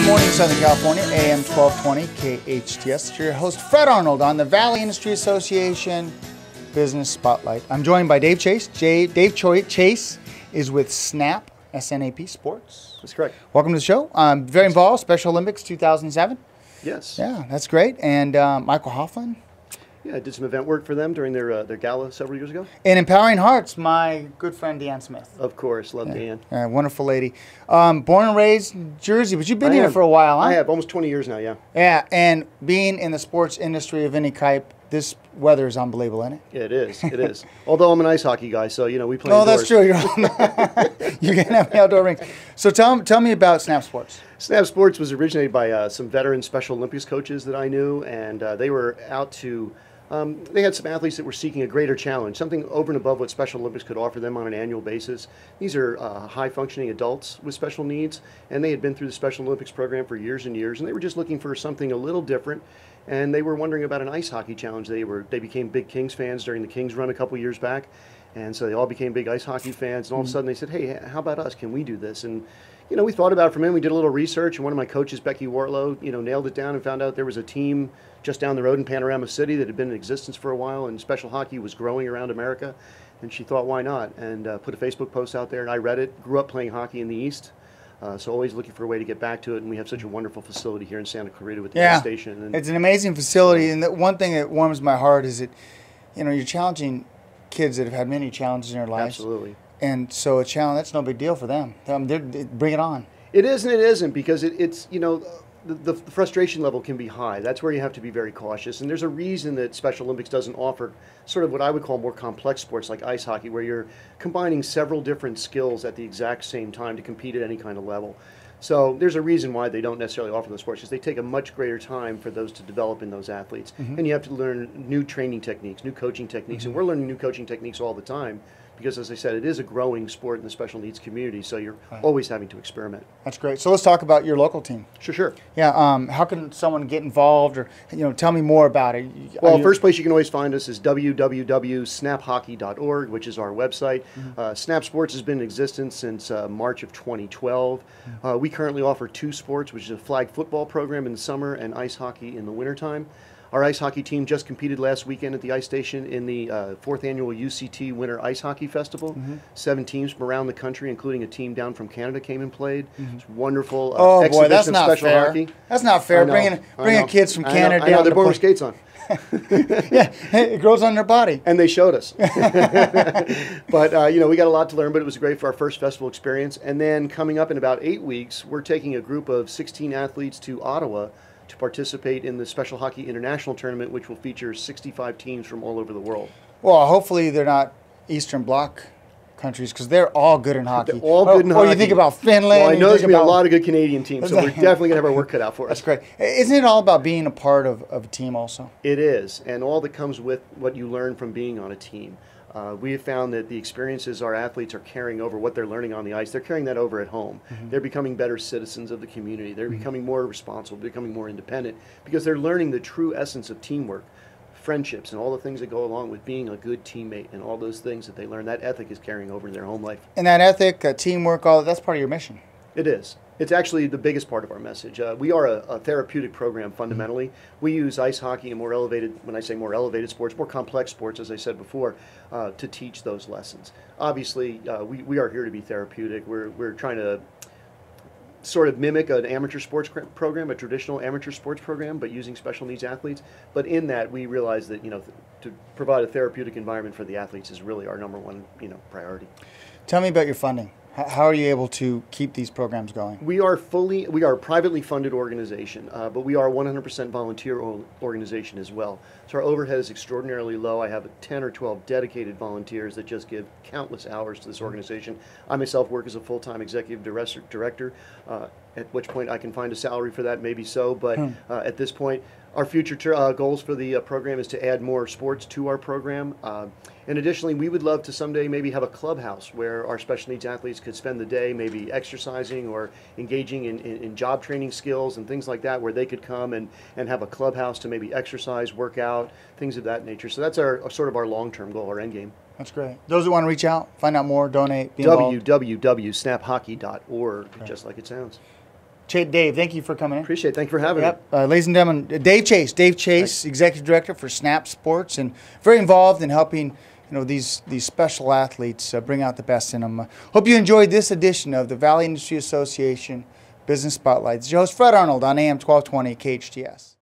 Good morning, Southern California, AM 1220, KHTS. It's your host, Fred Arnold, on the Valley Industry Association Business Spotlight. I'm joined by Dave Chase. Dave Chase is with SNAP, S-N-A-P, Sports. That's correct. Welcome to the show. Very involved, Special Olympics 2007. Yes. Yeah, that's great. And Michael Hoffman. Yeah, I did some event work for them during their gala several years ago. And Empowering Hearts, my good friend Deanne Smith. Of course, love Deanne. Wonderful lady. Born and raised in Jersey, but you've been here for a while, huh? I have, almost 20 years now, yeah. Yeah, and being in the sports industry of any type, this weather is unbelievable, isn't it? It is, it is. Although I'm an ice hockey guy, so, you know, we play Oh, indoors. that's true. You're going to have the outdoor rinks. So tell me about Snap Sports. Snap Sports was originated by some veteran Special Olympics coaches that I knew, and they were out to... they had some athletes that were seeking a greater challenge, something over and above what Special Olympics could offer them on an annual basis. These are high-functioning adults with special needs, and they had been through the Special Olympics program for years and years, and they were just looking for something a little different, and they were wondering about an ice hockey challenge. They became big Kings fans during the Kings run a couple years back, and so they all became big ice hockey fans, and all of a sudden they said, hey, how about us? Can we do this? And you know, we thought about it for a minute. We did a little research, and one of my coaches, Becky Wartlow, you know, nailed it down and found out there was a team just down the road in Panorama City that had been in existence for a while, and special hockey was growing around America. And she thought, why not? And put a Facebook post out there, and I read it. Grew up playing hockey in the East, so always looking for a way to get back to it. And we have such a wonderful facility here in Santa Clarita with the gas station. And it's an amazing facility. And the one thing that warms my heart is that, you know, you're challenging kids that have had many challenges in their lives. Absolutely. And so a challenge, that's no big deal for them. Bring it on. It is and it isn't, because it's, you know, the frustration level can be high. That's where you have to be very cautious. And there's a reason that Special Olympics doesn't offer sort of what I would call more complex sports like ice hockey, where you're combining several different skills at the exact same time to compete at any kind of level. So there's a reason why they don't necessarily offer those sports, because they take a much greater time for those to develop in those athletes. And you have to learn new training techniques, new coaching techniques, and we're learning new coaching techniques all the time, because, as I said, it is a growing sport in the special needs community, so you're always having to experiment. That's great. So let's talk about your local team. Sure. Yeah, how can someone get involved, or, you know, tell me more about it? Well, first place you can always find us is www.snaphockey.org, which is our website. Snap Sports has been in existence since March of 2012. We currently offer two sports, which is a flag football program in the summer and ice hockey in the wintertime. Our ice hockey team just competed last weekend at the ice station in the 4th annual UCT Winter Ice Hockey Festival. 7 teams from around the country, including a team down from Canada, came and played. It's wonderful. Oh boy, that's not special fair. Hockey. That's not fair. Bringing kids from Canada. I know, they're born with skates on. Yeah, it grows on their body. And they showed us. But, you know, we got a lot to learn, but it was great for our first festival experience. And then coming up in about 8 weeks, we're taking a group of 16 athletes to Ottawa to participate in the Special Hockey International Tournament, which will feature 65 teams from all over the world. Well, hopefully they're not Eastern Bloc countries, because they're all good in hockey. They're all good in hockey. Or you think about Finland. Well, I know there's going to be a lot of good Canadian teams, so we're definitely going to have our work cut out for us. That's great. Isn't it all about being a part of a team also? It is, and all that comes with what you learn from being on a team. We have found that the experiences our athletes are carrying over, what they're learning on the ice, they're carrying that over at home. They're becoming better citizens of the community. They're becoming more responsible, becoming more independent, because they're learning the true essence of teamwork, friendships, and all the things that go along with being a good teammate, and all those things that they learn. That ethic is carrying over in their home life. And that ethic, teamwork, that's part of your mission. It is. It's actually the biggest part of our message. We are a therapeutic program fundamentally. We use ice hockey and more elevated, when I say more elevated sports, more complex sports, as I said before, to teach those lessons. Obviously, we are here to be therapeutic. We're trying to sort of mimic an amateur sports program, a traditional amateur sports program, but using special needs athletes. But in that, we realize that, you know, to provide a therapeutic environment for the athletes is really our number one, you know, priority. Tell me about your funding. How are you able to keep these programs going? We are a privately funded organization, but we are a 100% volunteer organization as well. So our overhead is extraordinarily low. I have 10 or 12 dedicated volunteers that just give countless hours to this organization. I myself work as a full-time executive director, at which point I can find a salary for that, maybe so, but at this point, our future goals for the program is to add more sports to our program. And additionally, we would love to someday maybe have a clubhouse where our special needs athletes could spend the day maybe exercising or engaging in job training skills and things like that, where they could come and have a clubhouse to maybe exercise, work out, things of that nature. So that's our sort of our long-term goal, our end game. That's great. Those who want to reach out, find out more, donate, be involved. www.snaphockey.org, just like it sounds. Dave, thank you for coming in. Appreciate it. Thank you for having me. Ladies and gentlemen, Dave Chase, Executive Director for Snap Sports, and very involved in helping these special athletes bring out the best in them. Hope you enjoyed this edition of the Valley Industry Association Business Spotlight. This is your host, Fred Arnold, on AM 1220 KHTS.